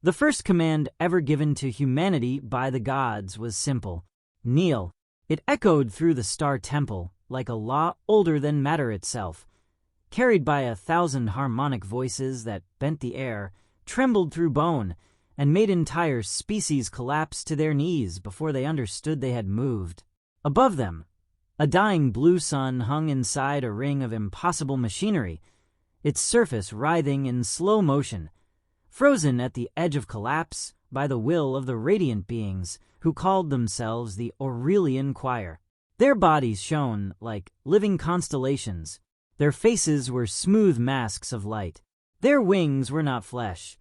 The first command ever given to humanity by the gods was simple: kneel. It echoed through the star temple like a law older than matter itself, carried by 1,000 harmonic voices that bent the air, trembled through bone, and made entire species collapse to their knees before they understood they had moved. Above them, a dying blue sun hung inside a ring of impossible machinery, its surface writhing in slow motion, frozen at the edge of collapse by the will of the radiant beings who called themselves the Aurelian Choir. Their bodies shone like living constellations. Their faces were smooth masks of light. Their wings were not flesh,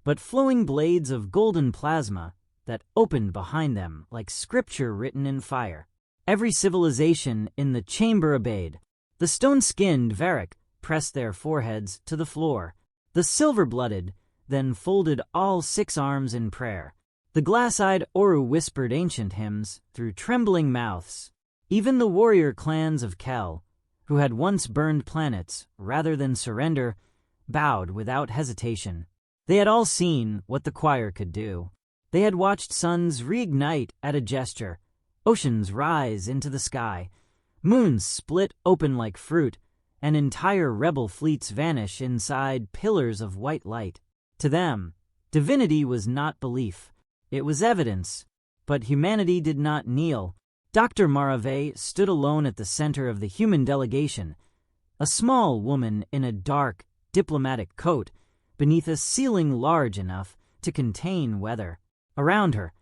but flowing blades of golden plasma that opened behind them like scripture written in fire. Every civilization in the chamber obeyed. The stone-skinned Varric pressed their foreheads to the floor. The silver-blooded then folded all 6 arms in prayer. The glass-eyed Oru whispered ancient hymns through trembling mouths. Even the warrior clans of Kel, who had once burned planets rather than surrender, bowed without hesitation. They had all seen what the choir could do. They had watched suns reignite at a gesture, oceans rise into the sky, moons split open like fruit, and entire rebel fleets vanish inside pillars of white light. To them, divinity was not belief. It was evidence. But humanity did not kneel. Dr. Marave stood alone at the center of the human delegation, a small woman in a dark, diplomatic coat, beneath a ceiling large enough to contain weather. Around her,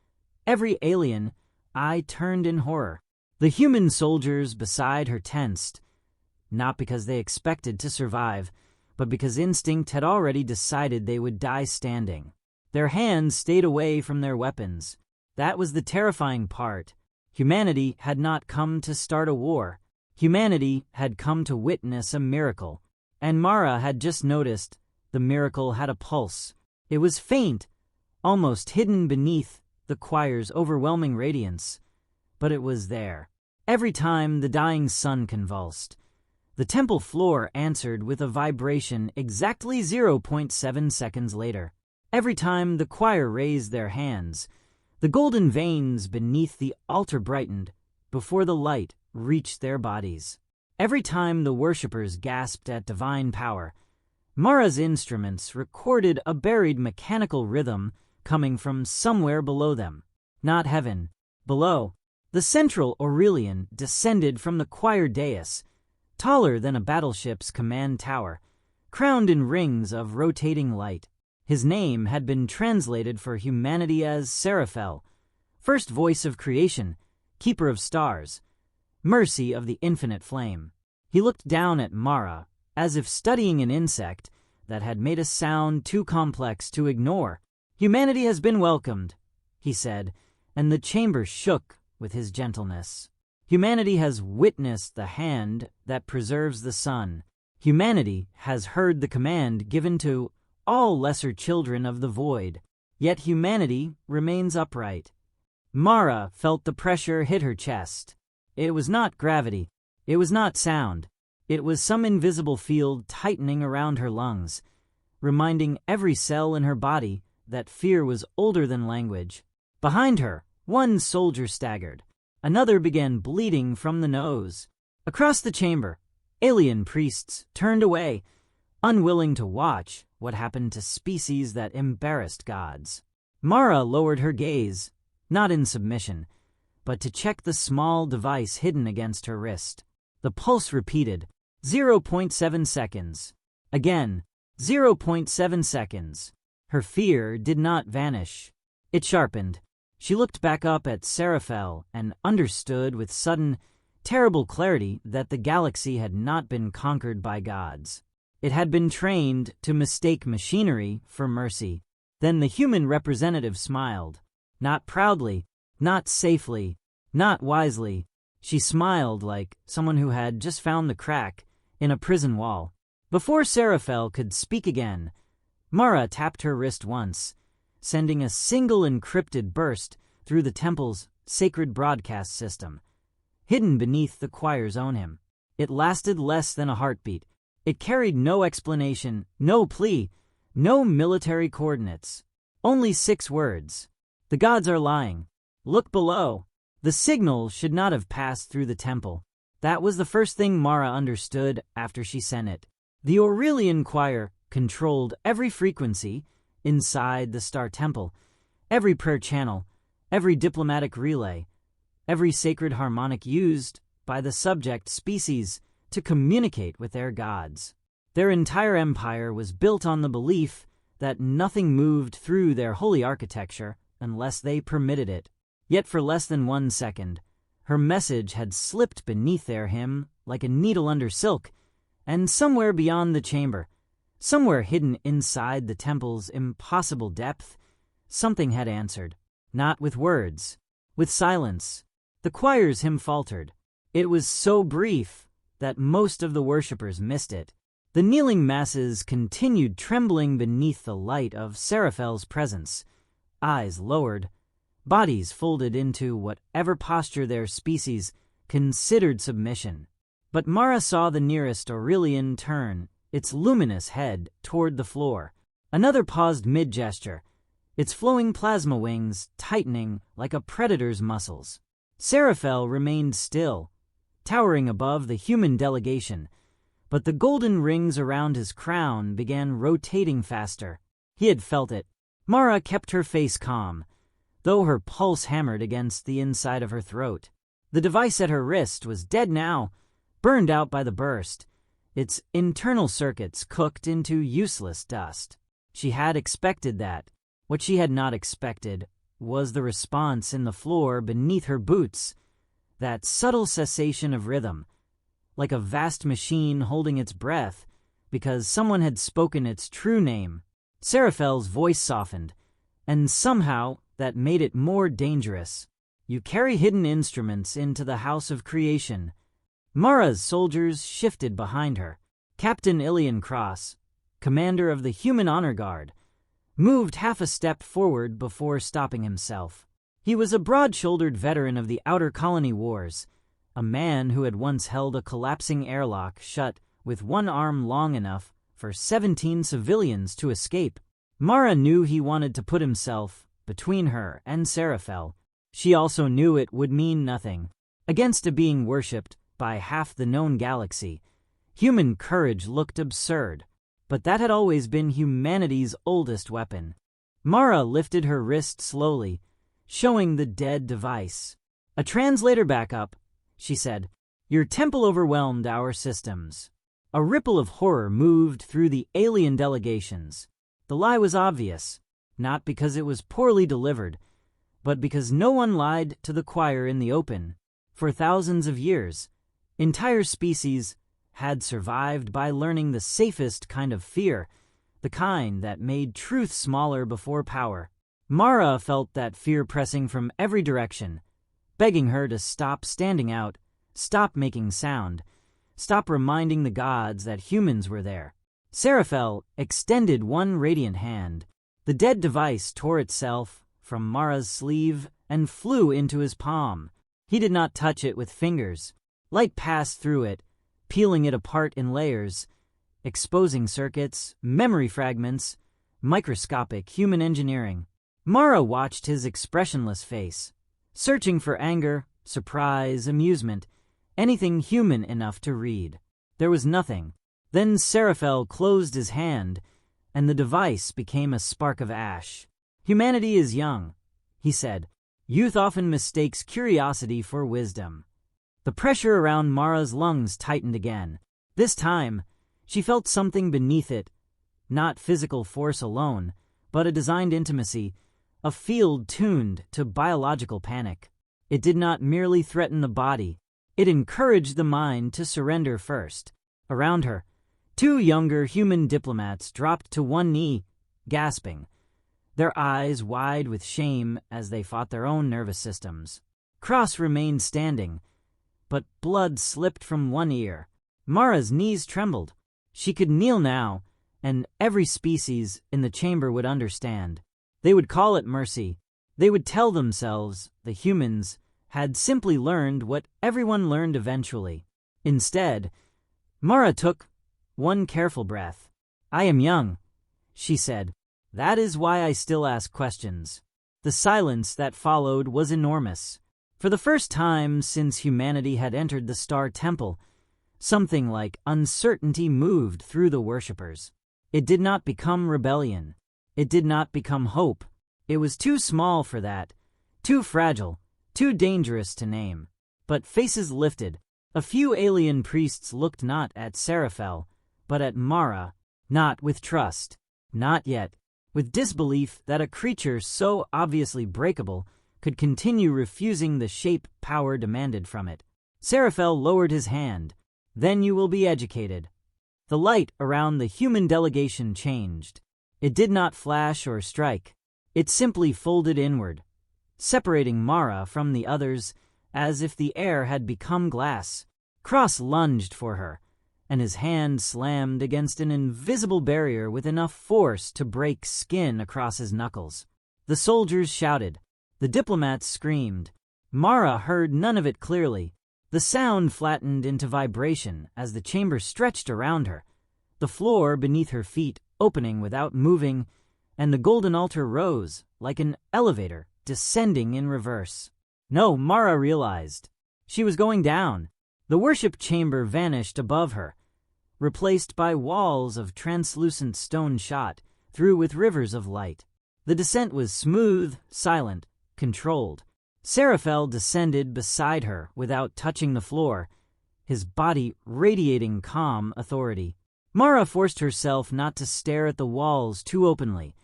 every alien eye turned in horror. The human soldiers beside her tensed, not because they expected to survive, but because instinct had already decided they would die standing. Their hands stayed away from their weapons. That was the terrifying part. Humanity had not come to start a war. Humanity had come to witness a miracle. And Mara had just noticed the miracle had a pulse. It was faint, almost hidden beneath the choir's overwhelming radiance. But it was there. Every time the dying sun convulsed, the temple floor answered with a vibration exactly 0.7 seconds later. Every time the choir raised their hands, the golden veins beneath the altar brightened before the light reached their bodies. Every time the worshippers gasped at divine power, Mara's instruments recorded a buried mechanical rhythm coming from somewhere below them. Not heaven. Below, the central Aurelian descended from the choir dais, taller than a battleship's command tower, crowned in rings of rotating light. His name had been translated for humanity as Seraphel, first voice of creation, keeper of stars, mercy of the infinite flame. He looked down at Mara, as if studying an insect that had made a sound too complex to ignore. "Humanity has been welcomed," he said, and the chamber shook with his gentleness. "Humanity has witnessed the hand that preserves the sun. Humanity has heard the command given to all lesser children of the void. Yet humanity remains upright." Mara felt the pressure hit her chest. It was not gravity. It was not sound. It was some invisible field tightening around her lungs, reminding every cell in her body that fear was older than language. Behind her, one soldier staggered. Another began bleeding from the nose. Across the chamber, alien priests turned away, unwilling to watch what happened to species that embarrassed gods. Mara lowered her gaze, not in submission, but to check the small device hidden against her wrist. The pulse repeated, 0.7 seconds. Again, 0.7 seconds. Her fear did not vanish. It sharpened. She looked back up at Seraphel and understood with sudden, terrible clarity that the galaxy had not been conquered by gods. It had been trained to mistake machinery for mercy. Then the human representative smiled. Not proudly, not safely, not wisely. She smiled like someone who had just found the crack in a prison wall. Before Seraphel could speak again, Mara tapped her wrist once, sending a single encrypted burst through the temple's sacred broadcast system, hidden beneath the choir's own hymn. It lasted less than a heartbeat. It carried no explanation, no plea, no military coordinates. Only 6 words. The gods are lying. Look below. The signal should not have passed through the temple. That was the first thing Mara understood after she sent it. The Aurelian choir controlled every frequency inside the Star Temple, every prayer channel, every diplomatic relay, every sacred harmonic used by the subject species to communicate with their gods. Their entire empire was built on the belief that nothing moved through their holy architecture unless they permitted it. Yet for less than 1 second, her message had slipped beneath their hymn like a needle under silk, and somewhere beyond the chamber, somewhere hidden inside the temple's impossible depth, something had answered. Not with words, with silence. The choir's hymn faltered. It was so brief that most of the worshippers missed it. The kneeling masses continued trembling beneath the light of Seraphel's presence, eyes lowered, bodies folded into whatever posture their species considered submission. But Mara saw the nearest Aurelian turn its luminous head toward the floor. Another paused mid-gesture, its flowing plasma wings tightening like a predator's muscles. Seraphel remained still, towering above the human delegation, but the golden rings around his crown began rotating faster. He had felt it. Mara kept her face calm, though her pulse hammered against the inside of her throat. The device at her wrist was dead now, burned out by the burst, its internal circuits cooked into useless dust. She had expected that. What she had not expected was the response in the floor beneath her boots, that subtle cessation of rhythm, like a vast machine holding its breath because someone had spoken its true name. Seraphel's voice softened, and somehow that made it more dangerous. You carry hidden instruments into the house of creation. Mara's soldiers shifted behind her. Captain Ilian Cross, commander of the Human Honor Guard, moved half a step forward before stopping himself. He was a broad-shouldered veteran of the Outer Colony Wars, a man who had once held a collapsing airlock shut with one arm long enough for 17 civilians to escape. Mara knew he wanted to put himself between her and Seraphel. She also knew it would mean nothing. Against a being worshipped by half the known galaxy, human courage looked absurd, but that had always been humanity's oldest weapon. Mara lifted her wrist slowly, showing the dead device. "A translator backup," she said. "Your temple overwhelmed our systems." A ripple of horror moved through the alien delegations. The lie was obvious, not because it was poorly delivered, but because no one lied to the choir in the open. For thousands of years, entire species had survived by learning the safest kind of fear, the kind that made truth smaller before power. Mara felt that fear pressing from every direction, begging her to stop standing out, stop making sound, stop reminding the gods that humans were there. Seraphel extended one radiant hand. The dead device tore itself from Mara's sleeve and flew into his palm. He did not touch it with fingers. Light passed through it, peeling it apart in layers, exposing circuits, memory fragments, microscopic human engineering. Mara watched his expressionless face, searching for anger, surprise, amusement, anything human enough to read. There was nothing. Then Seraphel closed his hand, and the device became a spark of ash. "Humanity is young," he said. "Youth often mistakes curiosity for wisdom." The pressure around Mara's lungs tightened again. This time, she felt something beneath it, not physical force alone, but a designed intimacy, a field tuned to biological panic. It did not merely threaten the body, it encouraged the mind to surrender first. Around her, 2 younger human diplomats dropped to one knee, gasping, their eyes wide with shame as they fought their own nervous systems. Cross remained standing, but blood slipped from one ear. Mara's knees trembled. She could kneel now, and every species in the chamber would understand. They would call it mercy. They would tell themselves the humans had simply learned what everyone learned eventually. Instead, Mara took one careful breath. "I am young," she said. That is why I still ask questions. The silence that followed was enormous. For the first time since humanity had entered the Star Temple, something like uncertainty moved through the worshippers. It did not become rebellion. It did not become hope. It was too small for that, too fragile, too dangerous to name. But faces lifted. A few alien priests looked not at Seraphel, but at Mara, not with trust, not yet, with disbelief that a creature so obviously breakable could continue refusing the shape power demanded from it. Seraphel lowered his hand. Then you will be educated. The light around the human delegation changed. It did not flash or strike. It simply folded inward, separating Mara from the others as if the air had become glass. Cross lunged for her, and his hand slammed against an invisible barrier with enough force to break skin across his knuckles. The soldiers shouted. The diplomats screamed. Mara heard none of it clearly. The sound flattened into vibration as the chamber stretched around her, the floor beneath her feet opening without moving, and the golden altar rose like an elevator descending in reverse. No, Mara realized. She was going down. The worship chamber vanished above her, replaced by walls of translucent stone shot through with rivers of light. The descent was smooth, silent, controlled. Seraphel descended beside her without touching the floor, his body radiating calm authority. Mara forced herself not to stare at the walls too openly,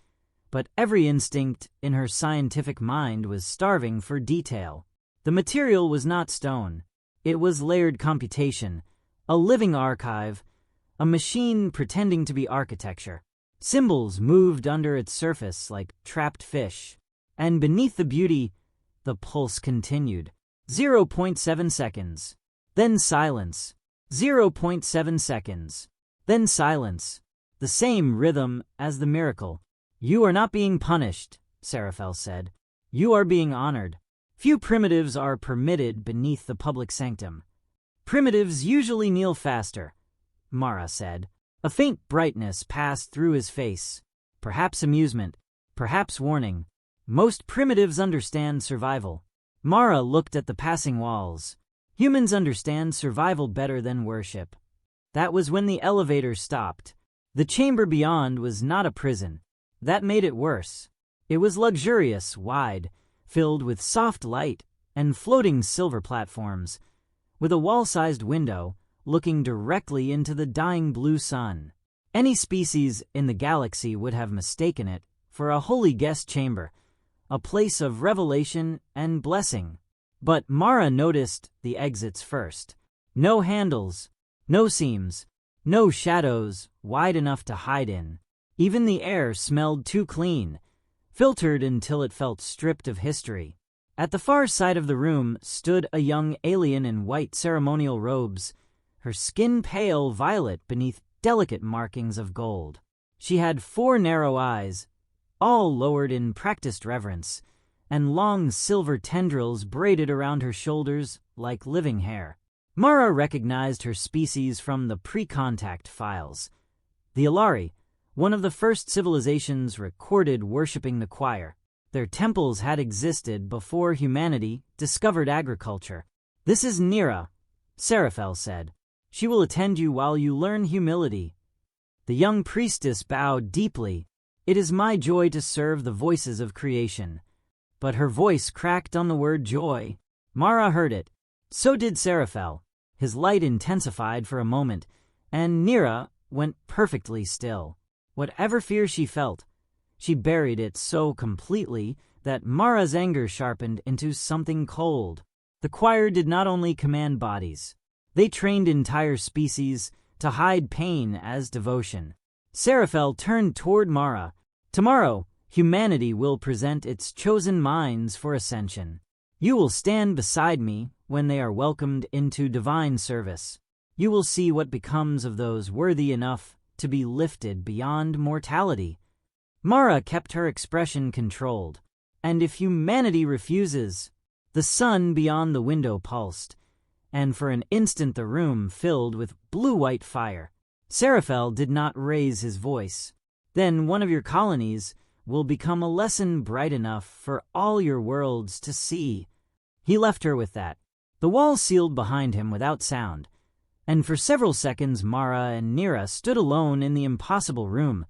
but every instinct in her scientific mind was starving for detail. The material was not stone. It was layered computation, a living archive, a machine pretending to be architecture. Symbols moved under its surface like trapped fish, and beneath the beauty, the pulse continued. 0.7 seconds. Then silence. 0.7 seconds. Then silence. The same rhythm as the miracle. You are not being punished, Seraphel said. You are being honored. Few primitives are permitted beneath the public sanctum. Primitives usually kneel faster, Mara said. A faint brightness passed through his face. Perhaps amusement, perhaps warning. Most primitives understand survival. Mara looked at the passing walls. Humans understand survival better than worship. That was when the elevator stopped. The chamber beyond was not a prison. That made it worse. It was luxurious, wide, filled with soft light and floating silver platforms, with a wall-sized window looking directly into the dying blue sun. Any species in the galaxy would have mistaken it for a holy guest chamber, a place of revelation and blessing. But Mara noticed the exits first. No handles, no seams, no shadows wide enough to hide in. Even the air smelled too clean, filtered until it felt stripped of history. At the far side of the room stood a young alien in white ceremonial robes, her skin pale violet beneath delicate markings of gold. She had 4 narrow eyes, all lowered in practiced reverence, and long silver tendrils braided around her shoulders like living hair. Mara recognized her species from the pre-contact files. The Alari, one of the first civilizations recorded worshipping the choir. Their temples had existed before humanity discovered agriculture. This is Nira, Seraphel said. She will attend you while you learn humility. The young priestess bowed deeply. It is my joy to serve the voices of creation. But her voice cracked on the word joy. Mara heard it. So did Seraphel. His light intensified for a moment, and Nira went perfectly still. Whatever fear she felt, she buried it so completely that Mara's anger sharpened into something cold. The choir did not only command bodies. They trained entire species to hide pain as devotion. Seraphel turned toward Mara. Tomorrow, humanity will present its chosen minds for ascension. You will stand beside me when they are welcomed into divine service. You will see what becomes of those worthy enough to be lifted beyond mortality. Mara kept her expression controlled, and if humanity refuses, the sun beyond the window pulsed, and for an instant the room filled with blue-white fire. Seraphel did not raise his voice. Then one of your colonies will become a lesson bright enough for all your worlds to see." He left her with that. The wall sealed behind him without sound, and for several seconds Mara and Nira stood alone in the impossible room,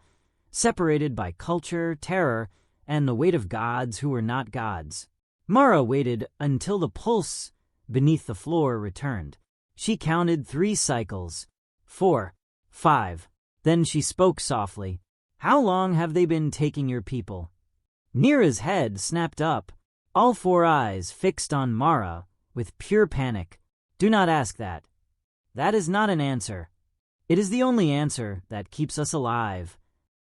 separated by culture, terror, and the weight of gods who were not gods. Mara waited until the pulse beneath the floor returned. She counted 3 cycles, 4, 5. Then she spoke softly. "How long have they been taking your people?" Nira's head snapped up, all 4 eyes fixed on Mara with pure panic. "Do not ask that. That is not an answer. It is the only answer that keeps us alive."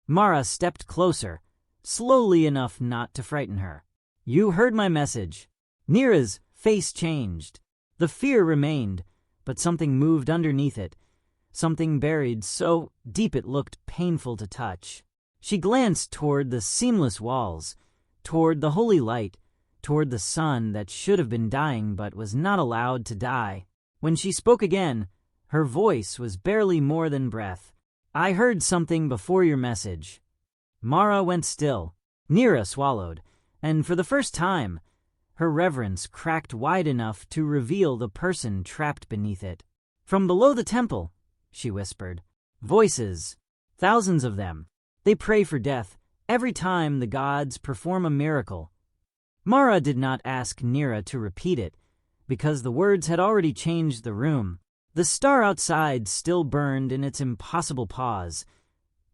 Mara stepped closer, slowly enough not to frighten her. "You heard my message." Nira's face changed. The fear remained, but something moved underneath it, something buried so deep it looked painful to touch. She glanced toward the seamless walls, toward the holy light, toward the sun that should have been dying but was not allowed to die. When she spoke again, her voice was barely more than breath. "I heard something before your message." Mara went still. Nira swallowed, and for the first time, her reverence cracked wide enough to reveal the person trapped beneath it. "From below the temple," she whispered. "Voices. Thousands of them. They pray for death every time the gods perform a miracle." Mara did not ask Nira to repeat it, because the words had already changed the room. The star outside still burned in its impossible pause.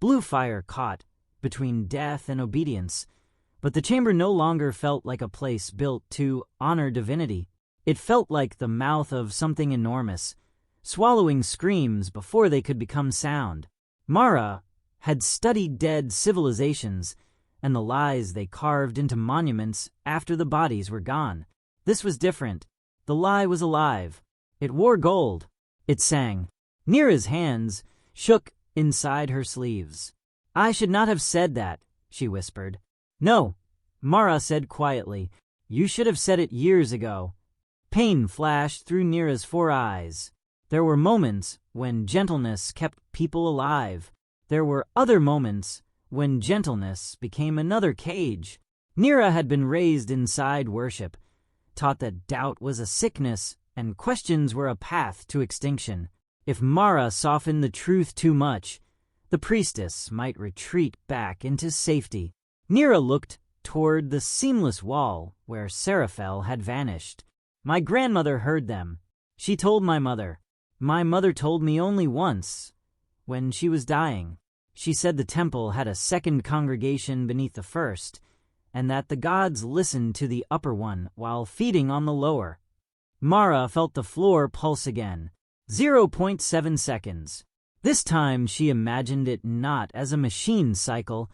Blue fire caught between death and obedience, but the chamber no longer felt like a place built to honor divinity. It felt like the mouth of something enormous, swallowing screams before they could become sound. Mara had studied dead civilizations and the lies they carved into monuments after the bodies were gone. This was different. The lie was alive. It wore gold. It sang. Nira's hands shook inside her sleeves. "I should not have said that," she whispered. "No," Mara said quietly. "You should have said it years ago." Pain flashed through Nira's 4 eyes. There were moments when gentleness kept people alive. There were other moments when gentleness became another cage. Nira had been raised inside worship, taught that doubt was a sickness and questions were a path to extinction. If Mara softened the truth too much, the priestess might retreat back into safety. Nira looked toward the seamless wall where Seraphel had vanished. "My grandmother heard them. She told my mother. My mother told me only once, when she was dying. She said the temple had a second congregation beneath the first, and that the gods listened to the upper one while feeding on the lower." Mara felt the floor pulse again. 0.7 seconds. This time she imagined it not as a machine cycle,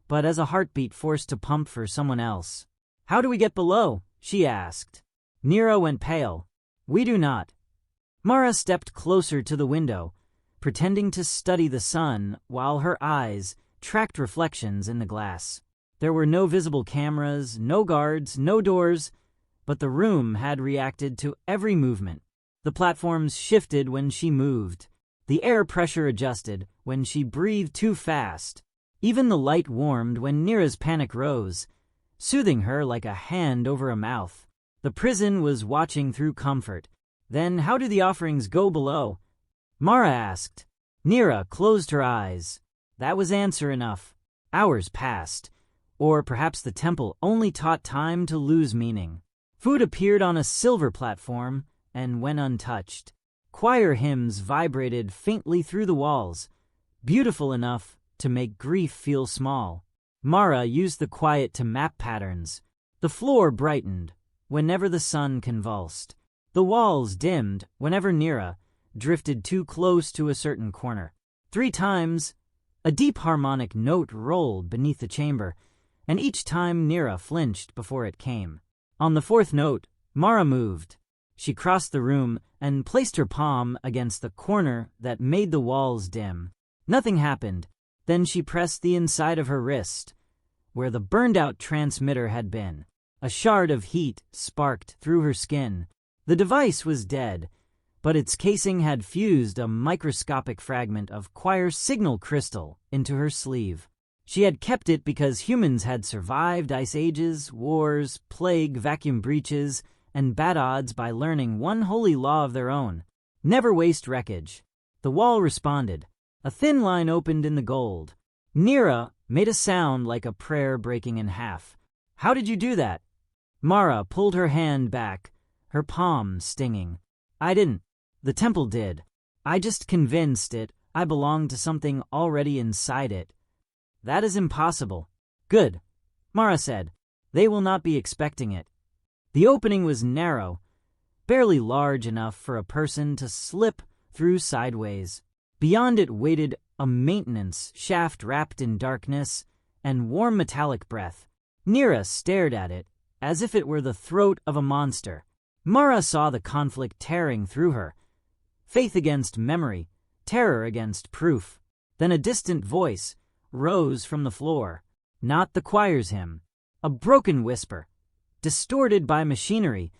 but as a heartbeat forced to pump for someone else. "How do we get below?" she asked. Nira went pale. "We do not." Mara stepped closer to the window, pretending to study the sun while her eyes tracked reflections in the glass. There were no visible cameras, no guards, no doors, but the room had reacted to every movement. The platforms shifted when she moved. The air pressure adjusted when she breathed too fast. Even the light warmed when Nira's panic rose, soothing her like a hand over a mouth. The prison was watching through comfort. "Then how do the offerings go below?" Mara asked. Nira closed her eyes. That was answer enough. Hours passed, or perhaps the temple only taught time to lose meaning. Food appeared on a silver platform and went untouched. Choir hymns vibrated faintly through the walls, beautiful enough to make grief feel small. Mara used the quiet to map patterns. The floor brightened whenever the sun convulsed. The walls dimmed whenever Nira drifted too close to a certain corner. 3 times, a deep harmonic note rolled beneath the chamber, and each time Nira flinched before it came. On the 4th note, Mara moved. She crossed the room and placed her palm against the corner that made the walls dim. Nothing happened. Then she pressed the inside of her wrist, where the burned-out transmitter had been. A shard of heat sparked through her skin. The device was dead, but its casing had fused a microscopic fragment of choir signal crystal into her sleeve. She had kept it because humans had survived ice ages, wars, plague, vacuum breaches, and bad odds by learning one holy law of their own: never waste wreckage. The wall responded. A thin line opened in the gold. Nira made a sound like a prayer breaking in half. "How did you do that?" Mara pulled her hand back, her palm stinging. "I didn't. The temple did. I just convinced it I belonged to something already inside it." "That is impossible." "Good," Mara said. "They will not be expecting it." The opening was narrow, barely large enough for a person to slip through sideways. Beyond it waited a maintenance shaft wrapped in darkness and warm metallic breath. Nira stared at it as if it were the throat of a monster. Mara saw the conflict tearing through her. Faith against memory, terror against proof. Then a distant voice rose from the floor. Not the choir's hymn. A broken whisper, distorted by machinery,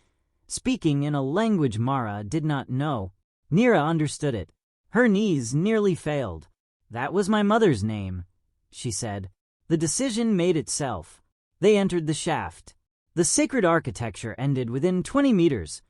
speaking in a language Mara did not know. Nira understood it. Her knees nearly failed. "That was my mother's name," she said. The decision made itself. They entered the shaft. The sacred architecture ended within 20 meters,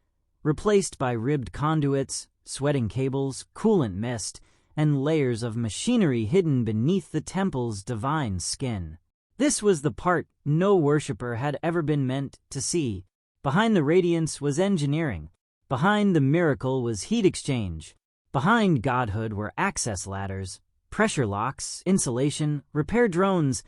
replaced by ribbed conduits, sweating cables, coolant mist, and layers of machinery hidden beneath the temple's divine skin. This was the part no worshipper had ever been meant to see. Behind the radiance was engineering. Behind the miracle was heat exchange. Behind godhood were access ladders, pressure locks, insulation, repair drones,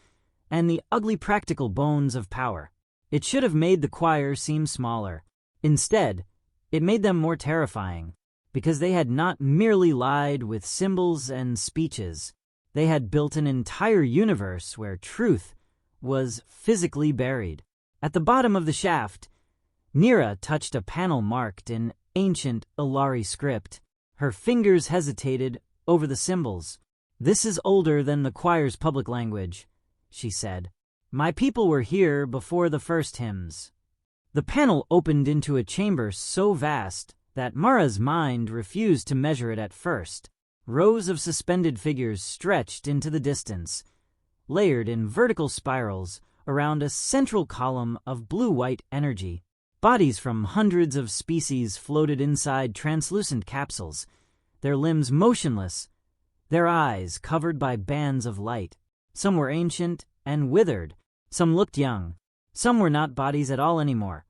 and the ugly practical bones of power. It should have made the choir seem smaller. Instead, it made them more terrifying, because they had not merely lied with symbols and speeches. They had built an entire universe where truth was physically buried. At the bottom of the shaft, Nira touched a panel marked in ancient Ilari script. Her fingers hesitated over the symbols. "This is older than the choir's public language," she said. "My people were here before the first hymns." The panel opened into a chamber so vast that Mara's mind refused to measure it at first. Rows of suspended figures stretched into the distance, layered in vertical spirals around a central column of blue-white energy. Bodies from hundreds of species floated inside translucent capsules, their limbs motionless, their eyes covered by bands of light. Some were ancient and withered, some looked young, some were not bodies at all anymore,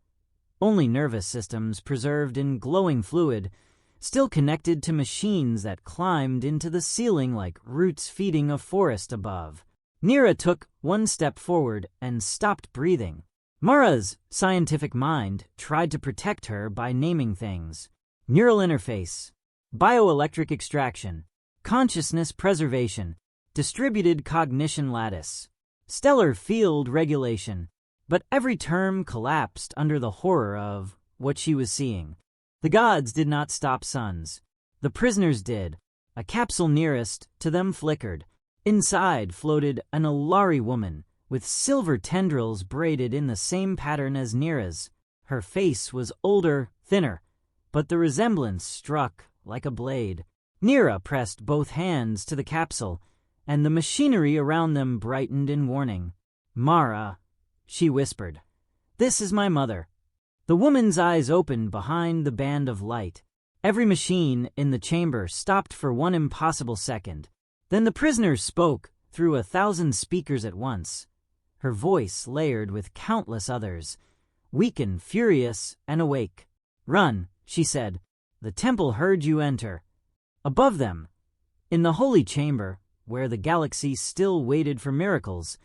only nervous systems preserved in glowing fluid, still connected to machines that climbed into the ceiling like roots feeding a forest above. Nira took one step forward and stopped breathing. Mara's scientific mind tried to protect her by naming things: neural interface, bioelectric extraction, consciousness preservation, distributed cognition lattice, stellar field regulation. But every term collapsed under the horror of what she was seeing. The gods did not stop suns. The prisoners did. A capsule nearest to them flickered. Inside floated an Ilari woman, with silver tendrils braided in the same pattern as Nira's. Her face was older, thinner, but the resemblance struck like a blade. Nira pressed both hands to the capsule, and the machinery around them brightened in warning. "Mara," she whispered, "this is my mother." The woman's eyes opened behind the band of light. Every machine in the chamber stopped for one impossible second. Then the prisoner spoke through 1,000 speakers at once, her voice layered with countless others, weak and furious and awake. "Run," she said. "The temple heard you enter." Above them, in the holy chamber, where the galaxy still waited for miracles,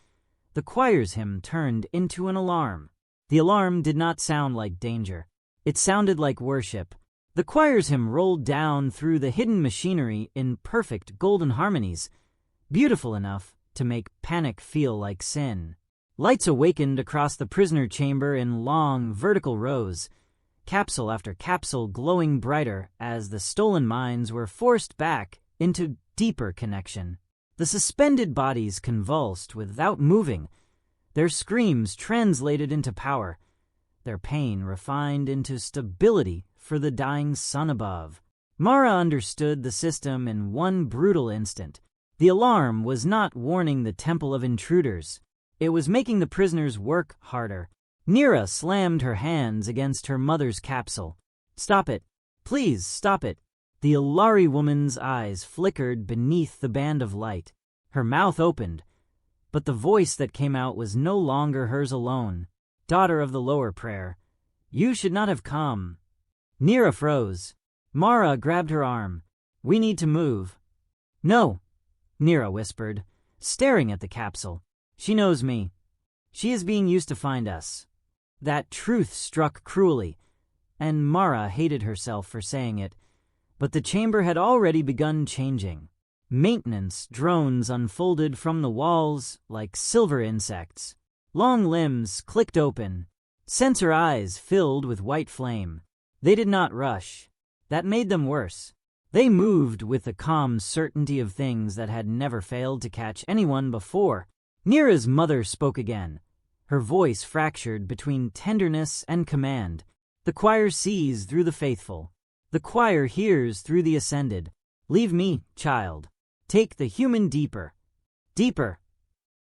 the choir's hymn turned into an alarm. The alarm did not sound like danger. It sounded like worship. The choir's hymn rolled down through the hidden machinery in perfect golden harmonies, beautiful enough to make panic feel like sin. Lights awakened across the prisoner chamber in long, vertical rows, capsule after capsule glowing brighter as the stolen minds were forced back into deeper connection. The suspended bodies convulsed without moving, their screams translated into power, their pain refined into stability for the dying sun above. Mara understood the system in one brutal instant. The alarm was not warning the temple of intruders. It was making the prisoners work harder. Nira slammed her hands against her mother's capsule. "Stop it. Please, stop it." The Ilari woman's eyes flickered beneath the band of light. Her mouth opened, but the voice that came out was no longer hers alone. "Daughter of the lower prayer, you should not have come." Nira froze. Mara grabbed her arm. "We need to move." "No," Nira whispered, staring at the capsule. "She knows me. She is being used to find us." That truth struck cruelly, and Mara hated herself for saying it, but the chamber had already begun changing. Maintenance drones unfolded from the walls like silver insects. Long limbs clicked open. Sensor eyes filled with white flame. They did not rush. That made them worse. They moved with the calm certainty of things that had never failed to catch anyone before. Nira's mother spoke again, her voice fractured between tenderness and command. "The choir sees through the faithful. The choir hears through the ascended. Leave me, child. Take the human deeper." "Deeper,"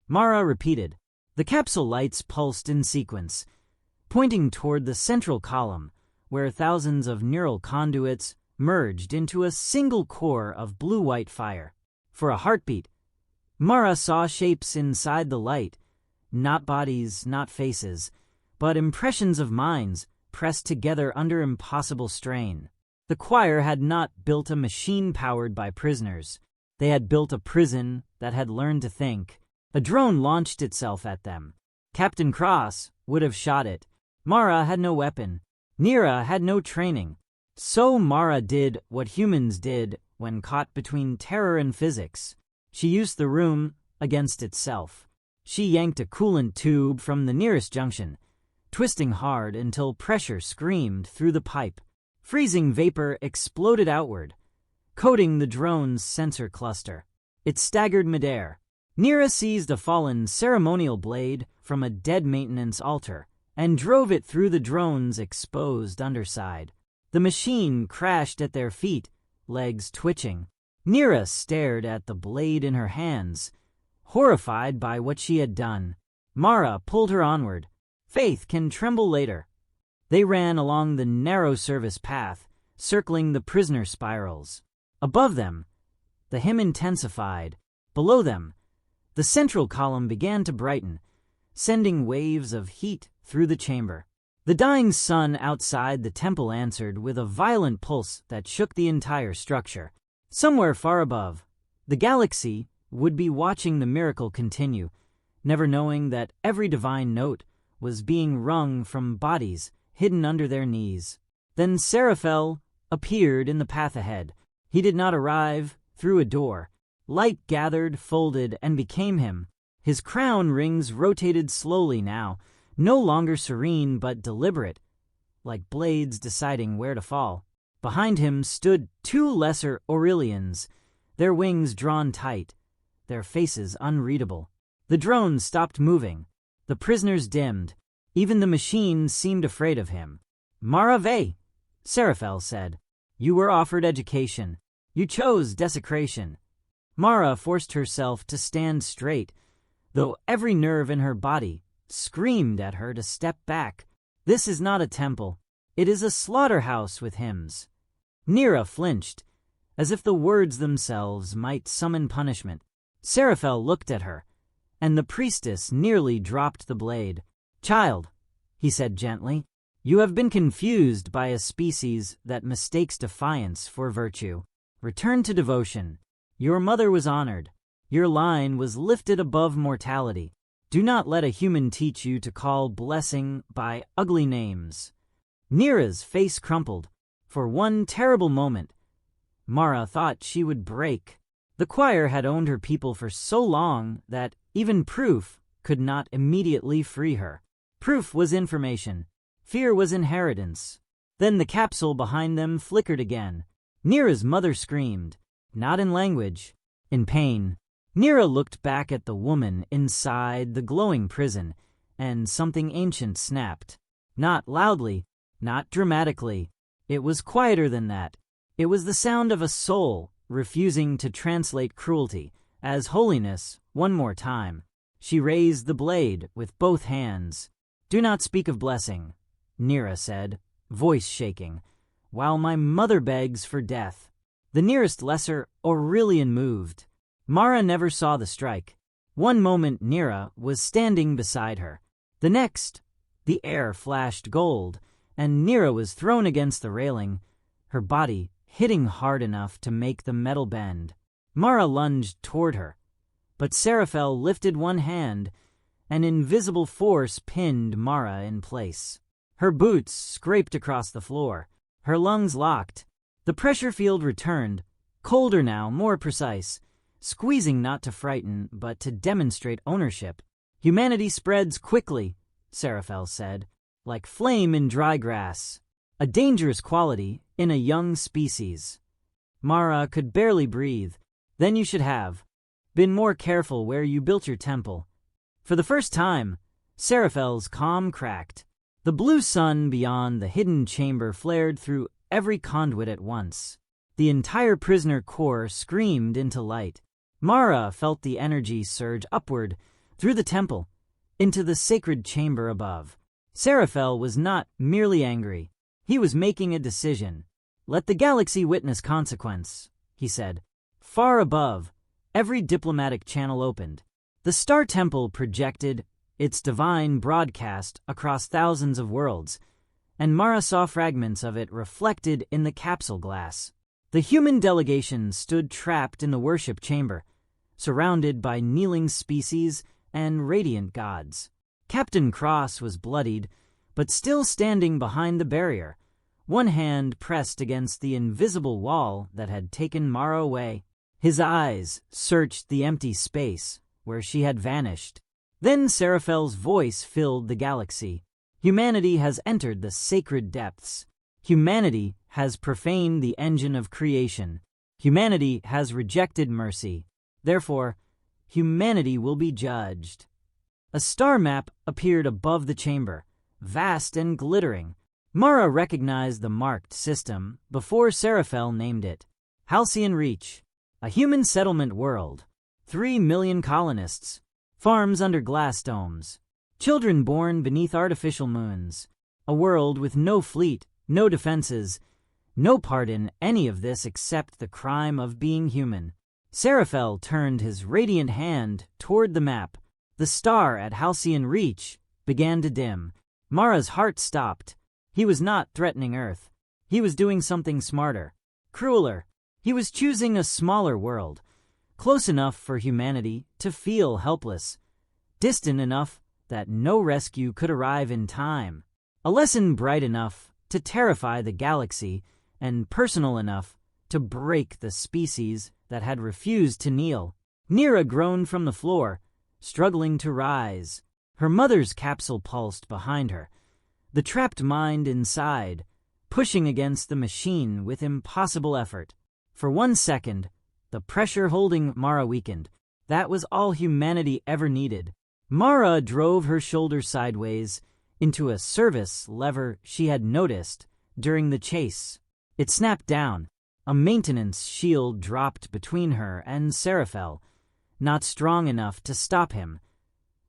Mara repeated. The capsule lights pulsed in sequence, pointing toward the central column, where thousands of neural conduits merged into a single core of blue-white fire. For a heartbeat, Mara saw shapes inside the light, not bodies, not faces, but impressions of minds pressed together under impossible strain. The choir had not built a machine powered by prisoners. They had built a prison that had learned to think. A drone launched itself at them. Captain Cross would have shot it. Mara had no weapon. Nira had no training. So Mara did what humans did when caught between terror and physics. She used the room against itself. She yanked a coolant tube from the nearest junction, twisting hard until pressure screamed through the pipe. Freezing vapor exploded outward, coating the drone's sensor cluster. It staggered midair. Nira seized a fallen ceremonial blade from a dead maintenance altar and drove it through the drone's exposed underside. The machine crashed at their feet, legs twitching. Nira stared at the blade in her hands, horrified by what she had done. Mara pulled her onward. Faith can tremble later. They ran along the narrow service path, circling the prisoner spirals. Above them, the hymn intensified. Below them, the central column began to brighten, sending waves of heat through the chamber. The dying sun outside the temple answered with a violent pulse that shook the entire structure. Somewhere far above, the galaxy would be watching the miracle continue, never knowing that every divine note was being wrung from bodies hidden under their knees. Then Seraphel appeared in the path ahead. He did not arrive through a door. Light gathered, folded, and became him. His crown rings rotated slowly now, no longer serene but deliberate, like blades deciding where to fall. Behind him stood two lesser Aurelians, their wings drawn tight, their faces unreadable. The drone stopped moving. The prisoners dimmed. Even the machine seemed afraid of him. "Marave," Seraphel said. "You were offered education. You chose desecration." Mara forced herself to stand straight, though every nerve in her body screamed at her to step back. This is not a temple. It is a slaughterhouse with hymns. Nira flinched, as if the words themselves might summon punishment. Seraphel looked at her, and the priestess nearly dropped the blade. "Child," he said gently, "you have been confused by a species that mistakes defiance for virtue. Return to devotion. Your mother was honored. Your line was lifted above mortality. Do not let a human teach you to call blessing by ugly names." Nira's face crumpled. For one terrible moment, Mara thought she would break. The choir had owned her people for so long that even proof could not immediately free her. Proof was information. Fear was inheritance. Then the capsule behind them flickered again. Nira's mother screamed, not in language, in pain. Nira looked back at the woman inside the glowing prison, and something ancient snapped. Not loudly, not dramatically. It was quieter than that. It was the sound of a soul refusing to translate cruelty, as holiness one more time. She raised the blade with both hands. "Do not speak of blessing," Nira said, voice shaking, "while my mother begs for death." The nearest lesser Aurelian moved. Mara never saw the strike. One moment Nira was standing beside her. The next, the air flashed gold, and Nira was thrown against the railing, her body hitting hard enough to make the metal bend. Mara lunged toward her, but Seraphel lifted one hand. An invisible force pinned Mara in place. Her boots scraped across the floor. Her lungs locked. The pressure field returned, colder now, more precise, squeezing not to frighten, but to demonstrate ownership. "Humanity spreads quickly," Seraphel said, "like flame in dry grass. A dangerous quality in a young species." Mara could barely breathe. "Then you should have been more careful where you built your temple." For the first time, Seraphel's calm cracked. The blue sun beyond the hidden chamber flared through every conduit at once. The entire prisoner core screamed into light. Mara felt the energy surge upward through the temple, into the sacred chamber above. Seraphel was not merely angry. He was making a decision. "Let the galaxy witness consequence," he said. Far above, every diplomatic channel opened. The Star Temple projected its divine broadcast across thousands of worlds, and Mara saw fragments of it reflected in the capsule glass. The human delegation stood trapped in the worship chamber, surrounded by kneeling species and radiant gods. Captain Cross was bloodied, but still standing behind the barrier, one hand pressed against the invisible wall that had taken Mara away. His eyes searched the empty space where she had vanished. Then Seraphel's voice filled the galaxy. "Humanity has entered the sacred depths. Humanity has profaned the engine of creation. Humanity has rejected mercy. Therefore, humanity will be judged." A star map appeared above the chamber, vast and glittering. Mara recognized the marked system before Seraphel named it. Halcyon Reach, a human settlement world. 3 million colonists. Farms under glass domes. Children born beneath artificial moons. A world with no fleet, no defenses, no part in any of this except the crime of being human. Seraphel turned his radiant hand toward the map. The star at Halcyon Reach began to dim. Mara's heart stopped. He was not threatening Earth. He was doing something smarter, crueler. He was choosing a smaller world, close enough for humanity to feel helpless, distant enough that no rescue could arrive in time. A lesson bright enough to terrify the galaxy and personal enough to break the species that had refused to kneel. Nira groaned from the floor, struggling to rise. Her mother's capsule pulsed behind her, the trapped mind inside, pushing against the machine with impossible effort. For 1 second, the pressure holding Mara weakened. That was all humanity ever needed. Mara drove her shoulder sideways into a service lever she had noticed during the chase. It snapped down. A maintenance shield dropped between her and Seraphel, not strong enough to stop him,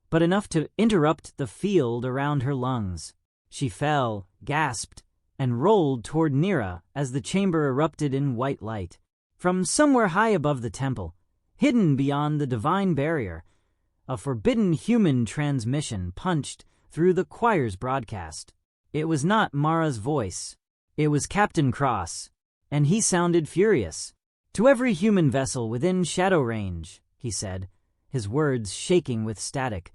but enough to interrupt the field around her lungs. She fell, gasped, and rolled toward Nira as the chamber erupted in white light. From somewhere high above the temple, hidden beyond the divine barrier, a forbidden human transmission punched through the choir's broadcast. It was not Mara's voice. It was Captain Cross, and he sounded furious. "To every human vessel within shadow range," he said, his words shaking with static.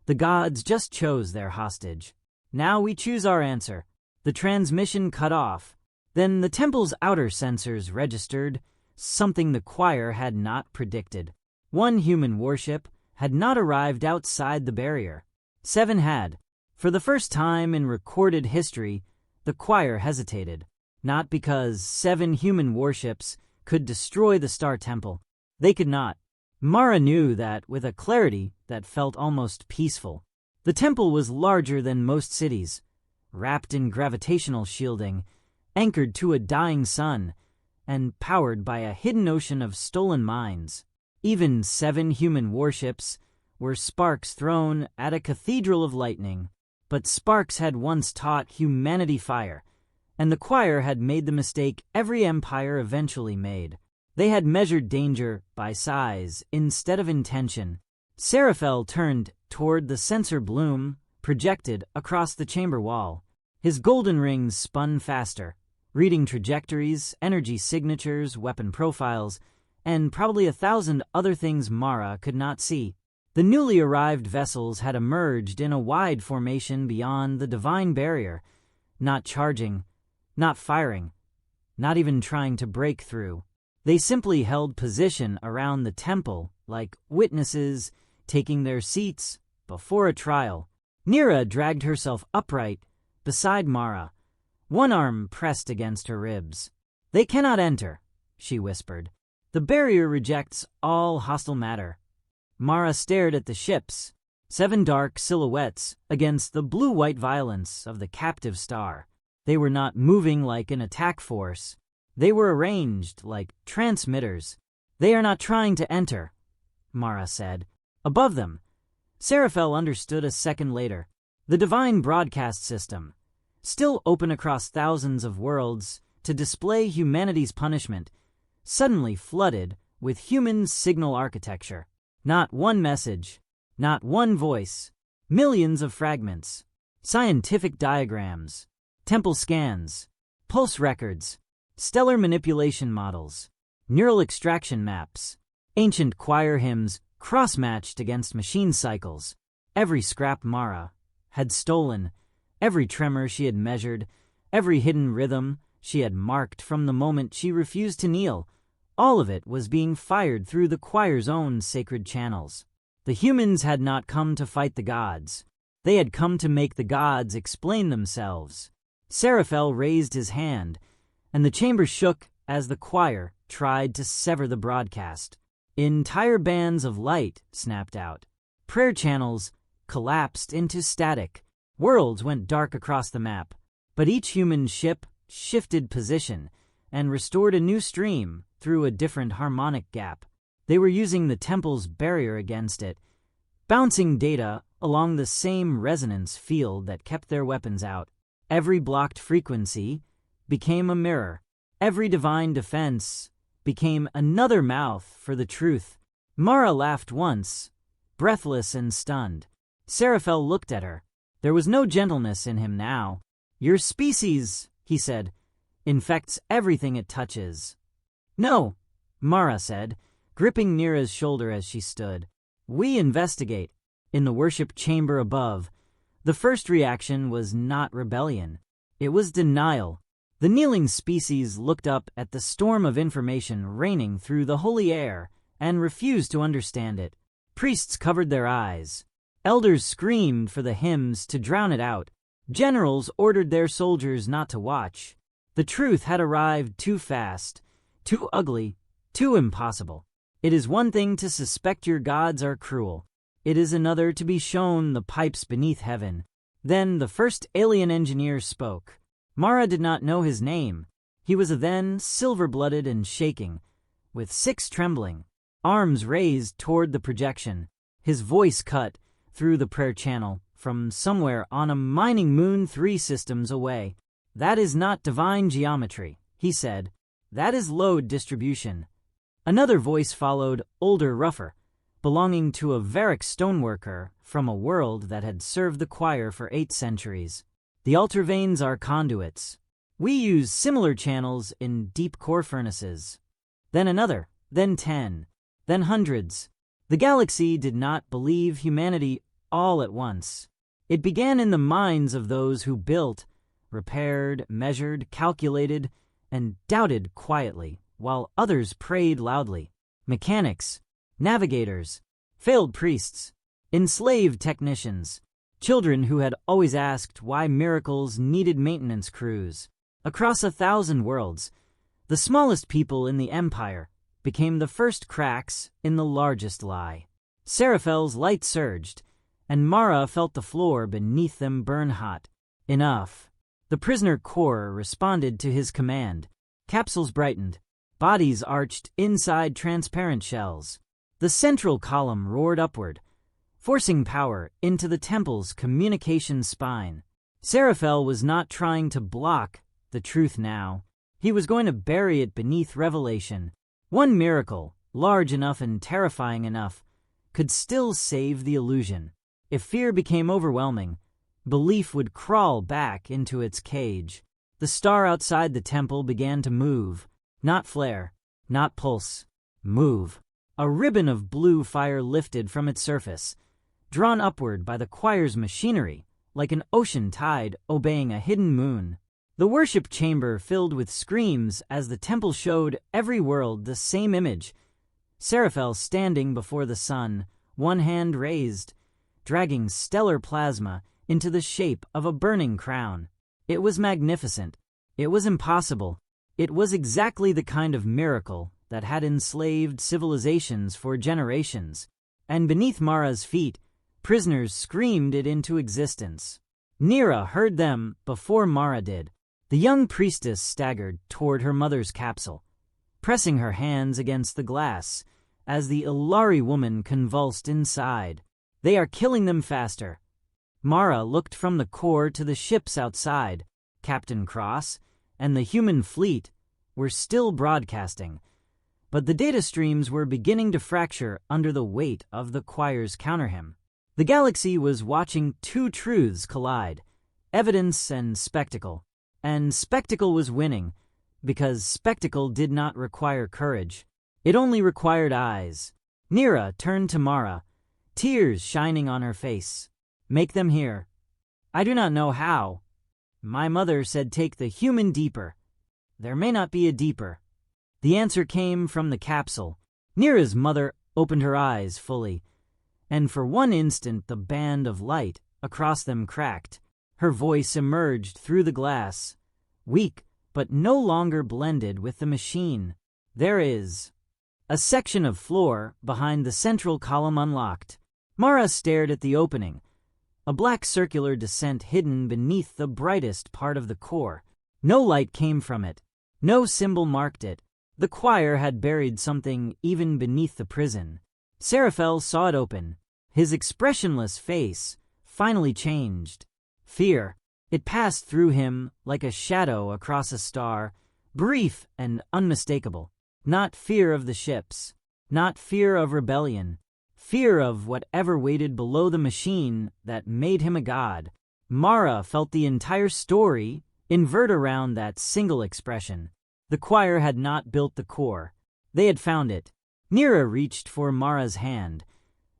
"The gods just chose their hostage. Now we choose our answer." The transmission cut off. Then the temple's outer sensors registered something the choir had not predicted. One human warship had not arrived outside the barrier. 7 had. For the first time in recorded history, the choir hesitated. Not because 7 human warships could destroy the Star Temple. They could not. Mara knew that with a clarity that felt almost peaceful. The temple was larger than most cities, wrapped in gravitational shielding, anchored to a dying sun, and powered by a hidden ocean of stolen mines. Even 7 human warships were sparks thrown at a cathedral of lightning. But sparks had once taught humanity fire, and the choir had made the mistake every empire eventually made. They had measured danger by size instead of intention. Seraphel turned toward the sensor bloom projected across the chamber wall. His golden rings spun faster, reading trajectories, energy signatures, weapon profiles, and probably 1,000 other things Mara could not see. The newly arrived vessels had emerged in a wide formation beyond the divine barrier, not charging, not firing, not even trying to break through. They simply held position around the temple like witnesses taking their seats before a trial. Nira dragged herself upright beside Mara, one arm pressed against her ribs. "They cannot enter," she whispered. "The barrier rejects all hostile matter." Mara stared at the ships, 7 dark silhouettes against the blue-white violence of the captive star. They were not moving like an attack force. They were arranged like transmitters. "They are not trying to enter," Mara said. Above them, Seraphel understood a second later. The divine broadcast system, still open across thousands of worlds to display humanity's punishment, suddenly flooded with human signal architecture. Not one message, not one voice, millions of fragments, scientific diagrams, temple scans, pulse records, stellar manipulation models, neural extraction maps, ancient choir hymns cross-matched against machine cycles. Every scrap Mara had stolen, every tremor she had measured, every hidden rhythm she had marked from the moment she refused to kneel, all of it was being fired through the choir's own sacred channels. The humans had not come to fight the gods. They had come to make the gods explain themselves. Seraphel raised his hand, and the chamber shook as the choir tried to sever the broadcast. Entire bands of light snapped out. Prayer channels collapsed into static. Worlds went dark across the map, but each human ship shifted position and restored a new stream through a different harmonic gap. They were using the temple's barrier against it, bouncing data along the same resonance field that kept their weapons out. Every blocked frequency became a mirror. Every divine defense became another mouth for the truth. Mara laughed once, breathless and stunned. Seraphel looked at her. There was no gentleness in him now. "Your species," he said, "infects everything it touches." "No," Mara said, gripping Nira's shoulder as she stood. "We investigate." In the worship chamber above, the first reaction was not rebellion. It was denial. The kneeling species looked up at the storm of information raining through the holy air and refused to understand it. Priests covered their eyes. Elders screamed for the hymns to drown it out. Generals ordered their soldiers not to watch. The truth had arrived too fast, too ugly, too impossible. It is one thing to suspect your gods are cruel. It is another to be shown the pipes beneath heaven. Then the first alien engineer spoke. Mara did not know his name. He was then silver-blooded and shaking, with 6 trembling arms raised toward the projection. His voice cut through the prayer channel from somewhere on a mining moon 3 systems away. "That is not divine geometry," he said. "That is load distribution." Another voice followed, older, rougher, belonging to a Varick stoneworker from a world that had served the choir for 8 centuries. "The altar veins are conduits. We use similar channels in deep core furnaces." Then another, then 10, then hundreds. The galaxy did not believe humanity all at once. It began in the minds of those who built, repaired, measured, calculated, and doubted quietly, while others prayed loudly. Mechanics, navigators, failed priests, enslaved technicians, children who had always asked why miracles needed maintenance crews. Across 1,000 worlds, the smallest people in the Empire became the first cracks in the largest lie. Seraphel's light surged, and Mara felt the floor beneath them burn hot. Enough. The prisoner core responded to his command. Capsules brightened, bodies arched inside transparent shells. The central column roared upward, forcing power into the temple's communication spine. Seraphel was not trying to block the truth now. He was going to bury it beneath revelation. One miracle, large enough and terrifying enough, could still save the illusion. If fear became overwhelming, belief would crawl back into its cage. The star outside the temple began to move, not flare, not pulse, move. A ribbon of blue fire lifted from its surface, drawn upward by the choir's machinery, like an ocean tide obeying a hidden moon. The worship chamber filled with screams as the temple showed every world the same image. Seraphel standing before the sun, one hand raised, dragging stellar plasma into the shape of a burning crown. It was magnificent. It was impossible. It was exactly the kind of miracle that had enslaved civilizations for generations. And beneath Mara's feet, prisoners screamed it into existence. Nira heard them before Mara did. The young priestess staggered toward her mother's capsule, pressing her hands against the glass as the Ilari woman convulsed inside. They are killing them faster. Mara looked from the core to the ships outside. Captain Cross and the human fleet were still broadcasting, but the data streams were beginning to fracture under the weight of the choir's counter-hymn. The galaxy was watching two truths collide, evidence and spectacle. And spectacle was winning, because spectacle did not require courage. It only required eyes. Nira turned to Mara, tears shining on her face. "Make them hear." "I do not know how." "My mother said take the human deeper." "There may not be a deeper." The answer came from the capsule. Nira's mother opened her eyes fully, and for one instant the band of light across them cracked. Her voice emerged through the glass, weak but no longer blended with the machine. "There is." A section of floor behind the central column unlocked. Mara stared at the opening, a black circular descent hidden beneath the brightest part of the core. No light came from it. No symbol marked it. The choir had buried something even beneath the prison. Seraphel saw it open. His expressionless face finally changed. Fear. It passed through him like a shadow across a star, brief and unmistakable. Not fear of the ships, not fear of rebellion, fear of whatever waited below the machine that made him a god. Mara felt the entire story invert around that single expression. The choir had not built the core. They had found it. Nira reached for Mara's hand,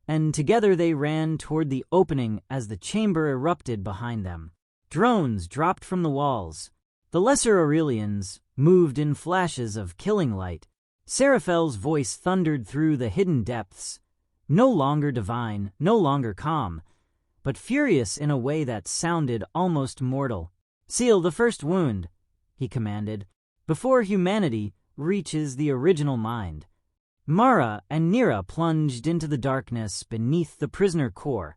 and together they ran toward the opening as the chamber erupted behind them. Drones dropped from the walls. The lesser Aurelians moved in flashes of killing light. Seraphel's voice thundered through the hidden depths, no longer divine, no longer calm, but furious in a way that sounded almost mortal. "Seal the first wound," he commanded, "before humanity reaches the original mind." Mara and Nira plunged into the darkness beneath the prisoner core,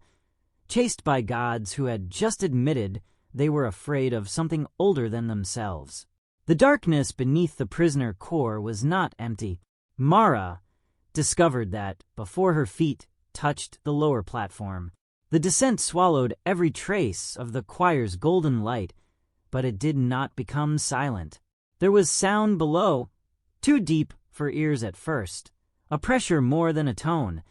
chased by gods who had just admitted they were afraid of something older than themselves. The darkness beneath the prisoner core was not empty. Mara discovered that before her feet touched the lower platform. The descent swallowed every trace of the choir's golden light, but it did not become silent. There was sound below, too deep for ears at first, a pressure more than a tone,